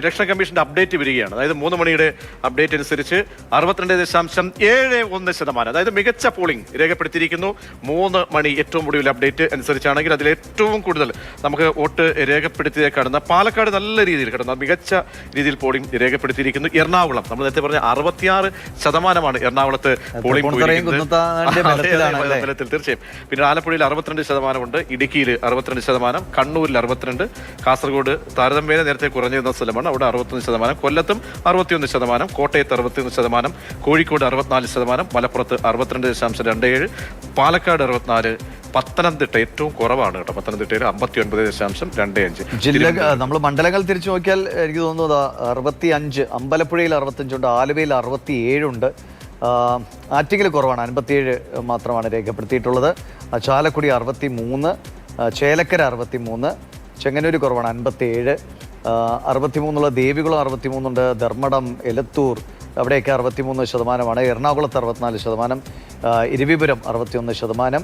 Election കമ്മീഷന്റെ update വരികയാണ്. അതായത് 3 മണിയുടെ അപ്ഡേറ്റ് അനുസരിച്ച് 62.71%, അതായത് മികച്ച പോളിംഗ് രേഖപ്പെടുത്തിയിരിക്കുന്നു. 3 മണി ഏറ്റവും ഒടുവിൽ അപ്ഡേറ്റ് അനുസരിച്ചാണെങ്കിൽ അതിൽ ഏറ്റവും കൂടുതൽ നമുക്ക് വോട്ട് രേഖപ്പെടുത്തിയ കടന്ന പാലക്കാട് നല്ല രീതിയിൽ കടന്ന മികച്ച രീതിയിൽ പോളിംഗ് രേഖപ്പെടുത്തിയിരിക്കുന്നു. എറണാകുളം നമ്മൾ നേരത്തെ പറഞ്ഞ 66% എറണാകുളത്ത് പോളിംഗ് തീർച്ചയായും. പിന്നെ ആലപ്പുഴയിൽ 62% ഉണ്ട്, ഇടുക്കിയിൽ 62%, കണ്ണൂരിൽ 62%, കാസർഗോഡ് താരതമ്യേന നേരത്തെ കുറഞ്ഞിരുന്ന സ്ഥലമാണ്, അവിടെ 61%, കൊല്ലത്തും 61%, കോട്ടയത്ത് 61%, കോഴിക്കോട് 64%, മലപ്പുറത്ത് 62.27%, പാലക്കാട് 64%, പത്തനംതിട്ട ഏറ്റവും കുറവാണ് കേട്ടോ, പത്തനംതിട്ടയിൽ 59.25%. ജില്ല നമ്മൾ മണ്ഡലങ്ങൾ തിരിച്ചു നോക്കിയാൽ എനിക്ക് തോന്നുന്നത് 65, അമ്പലപ്പുഴയിൽ 65 ഉണ്ട്, ആലുവയിൽ 67 ഉണ്ട്, ആറ്റിങ്ങൽ കുറവാണ്, 57 മാത്രമാണ് രേഖപ്പെടുത്തിയിട്ടുള്ളത്. ചാലക്കുടി 63, ചേലക്കര 63, ചെങ്ങന്നൂർ കുറവാണ് 57, 63 ദേവികുളം 63 ഉണ്ട്, ധർമ്മടം, എലത്തൂർ അവിടെയൊക്കെ 63%, എറണാകുളത്ത് 64%, ഇരവിപുരം 61%,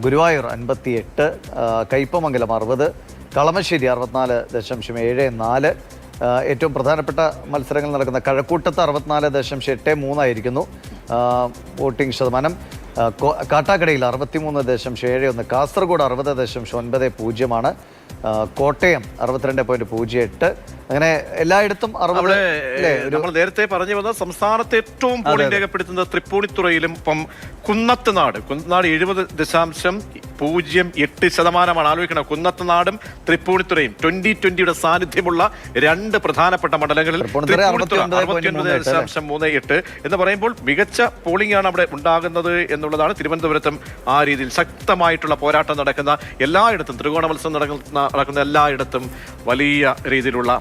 ഗുരുവായൂർ 58, കയ്പമംഗലം 60, കളമശ്ശേരി 64.74, ഏറ്റവും പ്രധാനപ്പെട്ട മത്സരങ്ങൾ നടക്കുന്ന കഴക്കൂട്ടത്ത് 64.83 ആയിരിക്കുന്നു വോട്ടിംഗ് ശതമാനം. കാട്ടാക്കടയിൽ 63.71, കാസർഗോഡ് 60.90, കോട്ടയം 62.08, അങ്ങനെ എല്ലായിടത്തും നമ്മൾ നേരത്തെ പറഞ്ഞു വന്ന സംസ്ഥാനത്തെ ഏറ്റവും പോളിംഗ് രേഖപ്പെടുത്തുന്നത് തൃപ്പൂണിത്തുറയിലും ഇപ്പം കുന്നത്തുനാട് 70.08%. ആലോചിക്കണം, കുന്നത്തുനാടും തൃപ്പൂണിത്തുറയും 2020 സാന്നിധ്യമുള്ള രണ്ട് പ്രധാനപ്പെട്ട മണ്ഡലങ്ങളിൽ 69.38 എന്ന് പറയുമ്പോൾ മികച്ച പോളിംഗ് ആണ് അവിടെ ഉണ്ടാകുന്നത് എന്നുള്ളതാണ്. തിരുവനന്തപുരത്തും ആ രീതിയിൽ ശക്തമായിട്ടുള്ള പോരാട്ടം നടക്കുന്ന എല്ലായിടത്തും, ത്രികോണ മത്സരം നടക്കുന്ന എല്ലായിടത്തും വലിയ രീതിയിലുള്ള